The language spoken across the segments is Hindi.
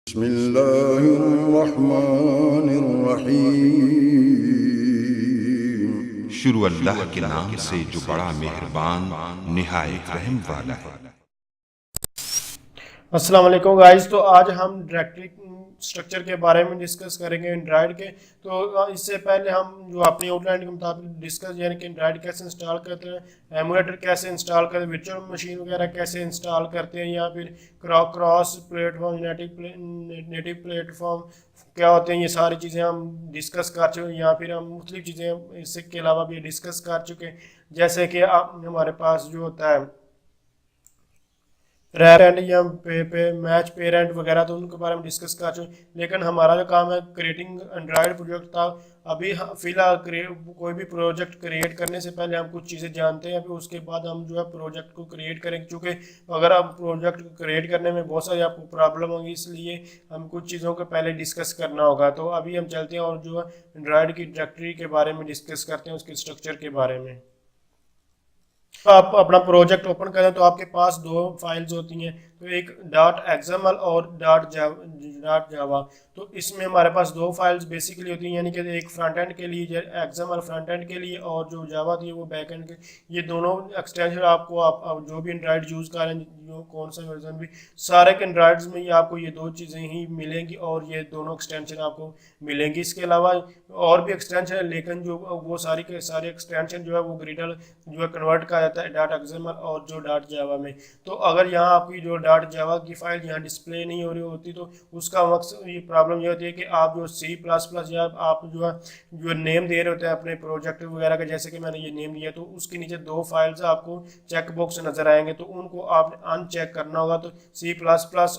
बिस्मिल्लाहिर्रहमानिर्रहीम। शुरू अल्लाह के नाम से जो बड़ा मेहरबान निहायत रहम वाला है। अस्सलाम वालेकुम गाइस। तो आज हम डायरेक्टरी स्ट्रक्चर के बारे में डिस्कस करेंगे एंड्राइड के। तो इससे पहले हम जो अपनी आउटलाइन के मुताबिक डिस्कस यानी कि एंड्राइड कैसे इंस्टॉल करते हैं, एमुलेटर कैसे इंस्टॉल करते हैं, वर्चुअल मशीन वगैरह कैसे इंस्टॉल करते हैं, या फिर क्रॉस प्लेटफॉर्म नेटिव प्लेटफॉर्म क्या होते हैं, ये सारी चीज़ें हम डिस्कस कर चुके हैं। या फिर हम मुख्तलिफ चीज़ें इसके अलावा भी डिस्कस कर चुके हैं, जैसे कि हमारे पास जो होता है रेंट या पे मैच पेरेंट वगैरह, तो उनके बारे में डिस्कस कर चुके। लेकिन हमारा जो काम है क्रिएटिंग एंड्रॉयड प्रोजेक्ट था। अभी फिलहाल कोई भी प्रोजेक्ट क्रिएट करने से पहले हम कुछ चीज़ें जानते हैं, फिर उसके बाद हम जो है प्रोजेक्ट को क्रिएट करेंगे। चूँकि अगर आप प्रोजेक्ट क्रिएट करने में बहुत सारी आपको प्रॉब्लम होगी, इसलिए हम कुछ चीज़ों को पहले डिस्कस करना होगा। तो अभी हम चलते हैं और जो है एंड्रॉयड की डायरेक्टरी के बारे में डिस्कस करते हैं, उसके स्ट्रक्चर के बारे में। तो आप अपना प्रोजेक्ट ओपन करें तो आपके पास दो फाइल्स होती हैं, तो एक डॉट एक्सएमएल और डॉट जावा। तो इसमें हमारे पास दो फाइल्स बेसिकली होती हैं, यानी कि एक फ्रंट एंड के लिए एक्सएमएल फ्रंट एंड के लिए, और जो जावा थी वो बैक एंड के। ये दोनों एक्सटेंशन आपको आप जो भी एंड्रॉइड यूज़ कर रहे हैं, जो कौन सा वर्जन भी, सारे के एंड्रॉइड्स में ये आपको ये दो चीज़ें ही मिलेंगी और ये दोनों एक्सटेंशन आपको मिलेंगी। इसके अलावा और भी एक्सटेंशन है, लेकिन जो वो सारी के सारे एक्सटेंशन जो है वो ग्रिडल जो है कन्वर्ट किया जाता है डॉट एक्सएमएल और जो डॉट जावा में। तो अगर यहाँ आपकी जो डॉट जावा की फाइल यहाँ डिस्प्ले नहीं हो रही होती, तो उसका मकसद ये प्रॉब्लम ये होती है कि आप जो C++ या आप जो नेम दे रहे होते हैं अपने प्रोजेक्ट वगैरह का, जैसे कि मैंने ये नेम दिया, तो उसके नीचे दो फाइल्स आपको चेक बॉक्स नजर आएंगे, तो उनको आपने अनचेक करना होगा। तो C++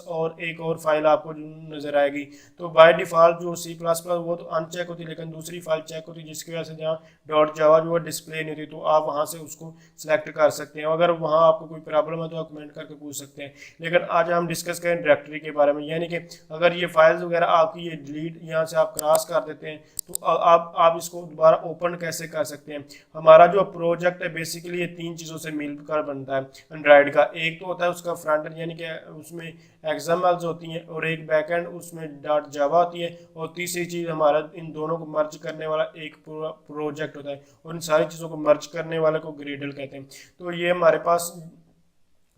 और एक और फाइल आपको नजर आएगी। तो बाय डिफॉल्ट जो C++ वो तो अनचेक होती है, लेकिन दूसरी फाइल चेक होती है, जिसकी वजह से जहाँ डॉट जावा जो है डिस्प्ले नहीं होती, तो आप वहाँ से उसको सिलेक्ट कर सकते हैं। अगर वहाँ आपको कोई प्रॉब्लम है तो आप कमेंट करके पूछ सकते हैं। लेकिन आज हम डिस्कस करें डायरेक्टरी के बारे में, यानी कि अगर ये फाइल्स वगैरह आपकी ये डिलीट यहाँ से आप क्रॉस कर देते हैं, तो आप इसको दोबारा ओपन कैसे कर सकते हैं। हमारा जो प्रोजेक्ट है बेसिकली ये तीन चीज़ों से मिलकर बनता है एंड्रॉइड का। एक तो होता है उसका फ्रंट एंड, यानी कि उसमें एक्सएमएल्स होती हैं, और एक बैक एंड उसमें डॉट जावा होती है, और तीसरी चीज़ हमारा इन दोनों को मर्ज करने वाला एक पूरा प्रोजेक्ट होता है, और इन सारी चीज़ों को मर्ज करने वाले को ग्रेडल कहते हैं। तो ये हमारे पास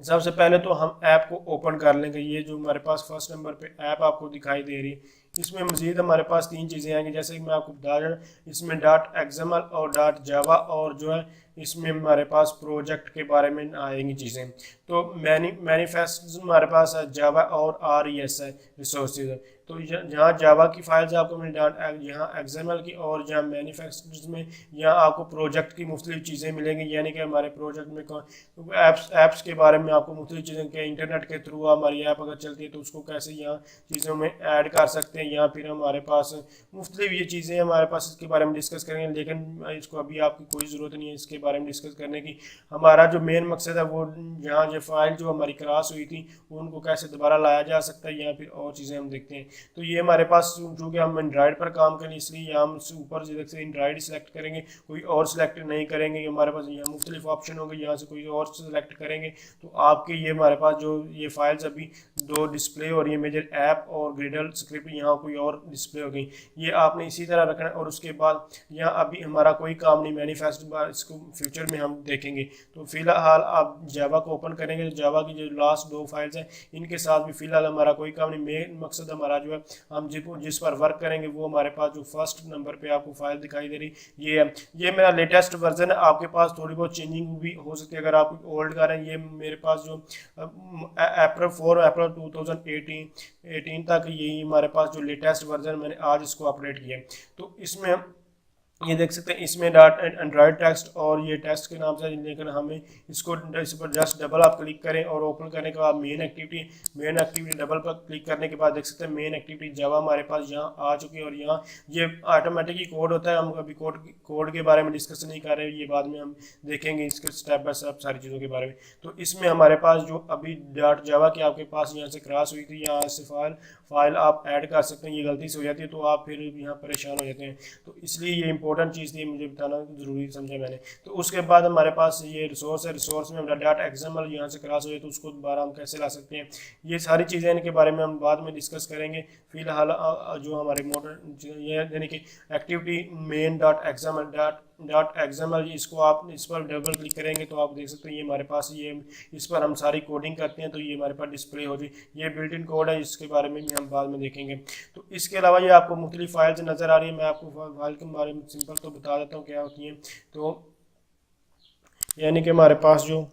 सबसे पहले तो हम ऐप को ओपन कर लेंगे। ये जो हमारे पास फर्स्ट नंबर पे ऐप आपको दिखाई दे रही है, इसमें मजीद हमारे पास तीन चीज़ें आएंगी, जैसे कि मैं आपको बता रहा हूँ। इसमें डॉट एक्सएमएल और डॉट जावा, और जो है इसमें हमारे पास प्रोजेक्ट के बारे में आएंगी चीज़ें। तो मैनिफेस्ट हमारे पास है जावा और RES है रिसोर्सेज। तो जहाँ जावा की फाइल्स आपको मिल यहाँ एक्सएमएल की, और जहाँ मैनिफेस्ट में यहाँ आपको प्रोजेक्ट की मुख्तलिफ चीज़ें मिलेंगी, यानी कि हमारे प्रोजेक्ट में ऐप्स के बारे में आपको मुख्तलिफ चीज़ें के इंटरनेट के थ्रू हमारी ऐप अगर चलती है तो उसको कैसे यहाँ चीज़ों में ऐड कर सकते हैं, या फिर हमारे पास मुख्तलिफ ये चीज़ें हमारे पास इसके बारे में डिस्कस करेंगे। लेकिन इसको अभी आपकी कोई ज़रूरत नहीं है इसके बारे में डिस्कस करने की। हमारा जो मेन मकसद है वो यहाँ जो फाइल जो हमारी क्रॉस हुई थी उनको कैसे दोबारा लाया जा सकता है, या फिर और चीज़ें हम देखते हैं। तो ये हमारे पास चूँकि हम एंड्रॉइड पर काम करें, इसलिए हम ऊपर से एंड्रॉइड सेलेक्ट करेंगे, कोई और सिलेक्ट नहीं करेंगे। हमारे पास यहाँ मुख्तलिफ ऑप्शन होंगे, यहाँ से कोई और सेलेक्ट करेंगे तो आपके ये हमारे पास जो ये फाइल्स अभी दो डिस्प्ले हो रही है, मेजर ऐप और ग्रिडल स्क्रिप्ट, यहाँ कोई और डिस्प्ले हो गई। ये आपने इसी तरह रखना है। और उसके बाद यहाँ अभी हमारा कोई काम नहीं, मैनिफेस्ट इसको फ्यूचर में हम देखेंगे। तो फिलहाल आप जावा को ओपन करेंगे, तो जावा की जो लास्ट दो फाइल्स हैं इनके साथ भी फिलहाल हमारा कोई काम नहीं। मेन मकसद हमारा जो है हम जिस पर वर्क करेंगे वो हमारे पास जो फर्स्ट नंबर पे आपको फाइल दिखाई दे रही ये है। ये मेरा लेटेस्ट वर्जन है, आपके पास थोड़ी बहुत चेंजिंग भी हो सकती है अगर आप ओल्ड कर रहे हैं। ये मेरे पास जो अप्रैल 2018 तक यही हमारे पास जो लेटेस्ट वर्जन मैंने आज इसको अपडेट किया। तो इसमें ये देख सकते हैं इसमें डॉट एंड्रॉयड टेक्स्ट और ये टेक्स्ट के नाम से, लेकिन हमें इसको इस पर जस्ट डबल आप क्लिक करें और ओपन करने के बाद मेन एक्टिविटी डबल पर क्लिक करने के बाद देख सकते हैं मेन एक्टिविटी जावा हमारे पास यहाँ आ चुकी है। और यहाँ ये ऑटोमेटिक ही कोड होता है, हम अभी कोड के बारे में डिस्कस नहीं कर रहे, ये बाद में हम देखेंगे इसके स्टेप बाय स्टेप सारी चीज़ों के बारे में। तो इसमें हमारे पास जो अभी डॉट जावा की आपके पास यहाँ से क्रॉस हुई थी, यहाँ से फाइल आप ऐड कर सकते हैं, ये गलती से हो जाती है तो आप फिर यहाँ परेशान हो जाते हैं। तो इसलिए ये इंपॉर्टेंट चीज़ थी, मुझे बताना ज़रूरी समझा मैंने। तो उसके बाद हमारे पास ये रिसोर्स है, रिसोर्स में हमारा डॉट एक्सएमएल यहाँ से क्रॉस हो जाए तो उसको दोबारा हम कैसे ला सकते हैं, ये सारी चीज़ें इनके बारे में हम बाद में डिस्कस करेंगे। फिलहाल जो हमारे मॉडल ये यानी कि एक्टिविटी मेन डॉट एक्सएमएल, इसको आप इस पर डबल क्लिक करेंगे तो आप देख सकते हैं ये हमारे पास ये इस पर हम सारी कोडिंग करते हैं तो ये हमारे पास डिस्प्ले हो जाए। ये बिल्ट इन कोड है, इसके बारे में भी हम बाद में देखेंगे। तो इसके अलावा ये आपको मुख्तलिफ फाइल्स नज़र आ रही है, मैं आपको फाइल के बारे में सिंपल तो बता देता हूँ क्या होती हैं। तो यानी कि हमारे पास जो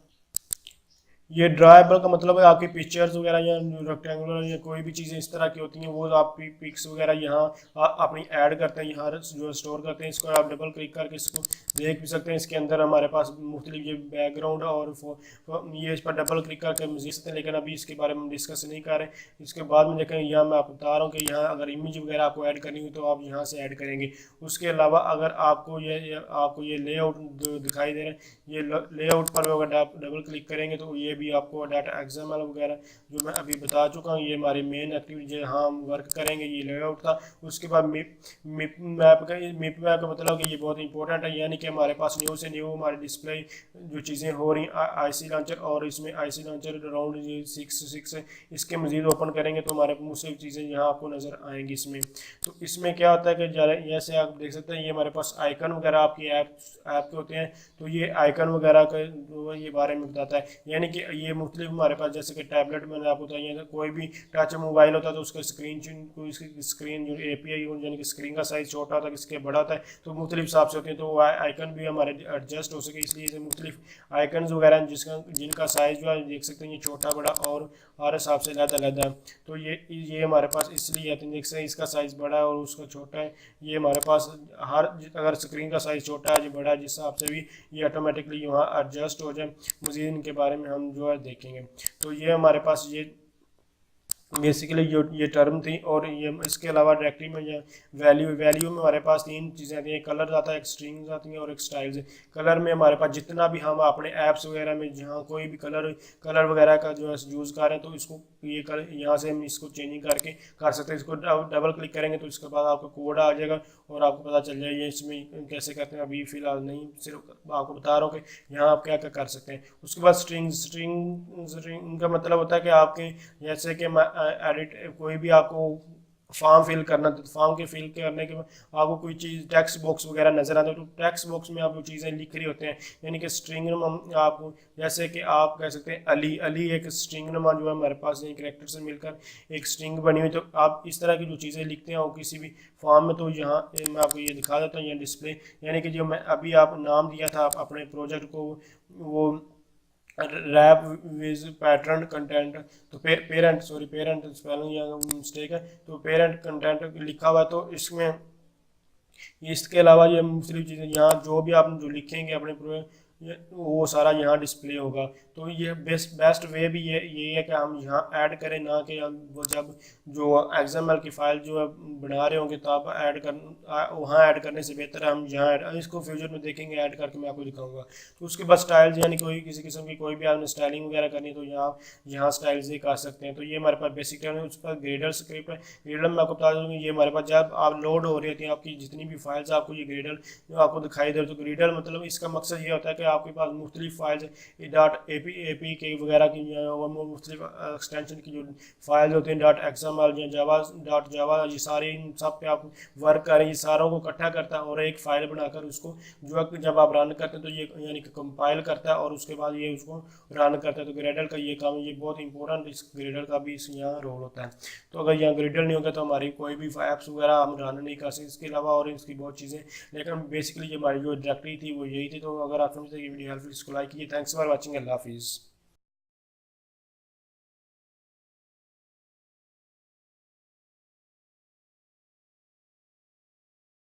ये ड्राइबल का मतलब है आपकी पिक्चर्स वगैरह या रेक्टेंगुलर या कोई भी चीज़ें इस तरह की होती हैं वो आप पिक्स वगैरह यहाँ अपनी ऐड करते हैं, यहाँ जो स्टोर करते हैं। इसको आप डबल क्लिक करके इसको देख भी सकते हैं। इसके अंदर हमारे पास मुख्तलिफ ये बैकग्राउंड और ये इस पर डबल क्लिक करके देख सकते हैं, लेकिन अभी इसके बारे में हम डिस्कस नहीं कर रहे। इसके बाद में देखें, यहाँ मैं आपको बता रहा हूँ कि यहाँ अगर इमेज वगैरह आपको ऐड करनी हो तो आप यहाँ से ऐड करेंगे। उसके अलावा अगर आपको ये लेआउट दिखाई दे रहा है, ये लेआउट पर अगर आप डबल क्लिक करेंगे तो ये भी आपको डाटा एक्सएमएल वगैरह जो मैं अभी बता चुका हूँ, ये हमारी मेन एक्टिविटी जहाँ हम वर्क करेंगे, ये लेआउट था। उसके बाद मिप मैप का मतलब कि ये बहुत इंपॉर्टेंट है, यानी कि हमारे पास न्यू से न्यू हमारे डिस्प्ले जो चीज़ें हो रही आईसी लॉन्चर, और इसमें आईसी लॉन्चर अराउंड ये 6 इसके मज़ीद ओपन करेंगे तो हमारे मुख्तलिफ चीज़ें यहाँ आपको नज़र आएंगी इसमें। तो इसमें क्या होता है कि जैसे आप देख सकते हैं ये हमारे पास आइकन वगैरह आपकी ऐप के होते हैं, तो ये आइकन वगैरह का ये बारे में बताता है। यानी कि ये मुख्तलिफ हमारे पास जैसे कि टैबलेट मैंने आपको बताया, कोई भी टच मोबाइल होता है तो उसका स्क्रीन जो API यानी कि स्क्रीन का साइज़ छोटा होता है, किसके बड़ा होता है, तो मुख्तलिफ हिसाब से होते हैं। तो आइकन भी हमारे एडजस्ट हो सके इसलिए मुख्तलिफ आइकन वगैरह जिनका साइज़ जो है देख सकते हैं ये छोटा बड़ा और हर हिसाब से अलग-अलग है। तो ये हमारे पास इसलिए है, देख सकते हैं इसका साइज़ बड़ा है और उसका छोटा है। ये हमारे पास अगर स्क्रीन का साइज़ छोटा है, जो बड़ा है, जिस हिसाब से भी ये ऑटोमेटिकली वहाँ एडजस्ट हो जाए। मज़ीद इनके बारे में हम जो है देखेंगे। तो ये हमारे पास ये बेसिकली ये टर्म थी। और ये इसके अलावा डायरेक्टरी में या वैल्यू में हमारे पास 3 चीज़ें आती हैं, कलर आता है, एक स्ट्रिंग्स आती हैं और एक स्टाइल्स। कलर में हमारे पास जितना भी हम अपने ऐप्स वगैरह में जहाँ कोई भी कलर वगैरह का जो है यूज़ कर रहे हैं तो इसको ये यहाँ से हम इसको चेंजिंग करके कर सकते हैं। इसको डबल क्लिक करेंगे तो इसके बाद आपको कोड आ जाएगा और आपको पता चल जाएगा इसमें कैसे करते हैं। अभी फ़िलहाल नहीं, सिर्फ आपको बता रहा हूँ कि यहाँ आप क्या क्या कर सकते हैं। उसके बाद स्ट्रिंग का मतलब होता है कि आपके जैसे कि एडिट कोई भी आपको फॉर्म फिल करना, तो फॉर्म के फिल करने के बाद आपको कोई चीज़ टेक्स्ट बॉक्स वगैरह नजर आता है तो टेक्स्ट बॉक्स में आप वो चीज़ें लिख रही होते हैं। यानी कि स्ट्रिंग आपको जैसे कि आप कह सकते हैं अली एक स्ट्रिंग नमा जो है हमारे पास कैरेक्टर से मिलकर एक स्ट्रिंग बनी हुई। तो आप इस तरह की जो चीज़ें लिखते हैं वो किसी भी फॉर्म में, तो यहाँ मैं आपको ये दिखा देता हूँ, यहाँ डिस्प्ले यानी कि जो मैं अभी आप नाम दिया था आप अपने प्रोजेक्ट को, वो रैप विज पैटर्न कंटेंट, तो पेरेंट स्पेलिंग या मिस्टेक है, तो पेरेंट कंटेंट लिखा हुआ है। तो इसमें इसके अलावा ये मुख्तलिफ चीज़ें यहाँ जो भी आप जो लिखेंगे अपने वो सारा यहाँ डिस्प्ले होगा। तो ये बेस्ट वे भी ये है कि हम यहाँ ऐड करें, ना कि हम वो जब जो XML की फ़ाइल जो है बना रहे होंगे तो आप वहाँ ऐड करने से बेहतर है हम यहाँ इसको फ्यूचर में देखेंगे ऐड करके मैं आपको दिखाऊंगा। तो उसके बाद स्टाइल्स यानी कोई किसी किस्म की कोई भी आपने स्टाइलिंग वगैरह करनी है तो यहाँ स्टाइल्स ही कर सकते हैं। तो ये हमारे पास बेसिक टर्म है। उस पर ग्रेडर स्क्रिप्ट है। ग्रेडर में आपको बता दूँगी ये हमारे पास जब आप लोड हो रही होती हैं आपकी जितनी भी फाइल्स आपको ये ग्रेडर जो आपको दिखाई दे, तो ग्रेडर मतलब इसका मकसद ये होता है कि आपके पास मुख्तलिफ फाइल्स .AP के वगैरह की मुख्तलिफ एक्सटेंशन की जो फाइल होती हैं .XML या जावा ये सारे इन सब पे आप वर्क करें, ये सारों को इकट्ठा करता है और एक फ़ाइल बनाकर उसको जो जब आप रन करते हैं तो ये यानी कि कंपाइल करता है और उसके बाद ये उसको रन करता है। तो ग्रेडर का ये काम, ये बहुत इंपॉर्टेंट इस ग्रेडर का भी इस यहाँ रोल होता है। तो अगर यहाँ ग्रेडर नहीं होगा तो हमारी कोई भी ऐप्स वगैरह हम रन नहीं कर सकते। इसके अलावा और इसकी बहुत चीज़ें, लेकिन बेसिकली हमारी जो डायरेक्टरी थी वो यही थी। तो अगर आप समझते हैं कि वीडियो हेल्पफुल, इसको लाइक कीजिए। Thanks for watching. अल्लाह हाफिज़।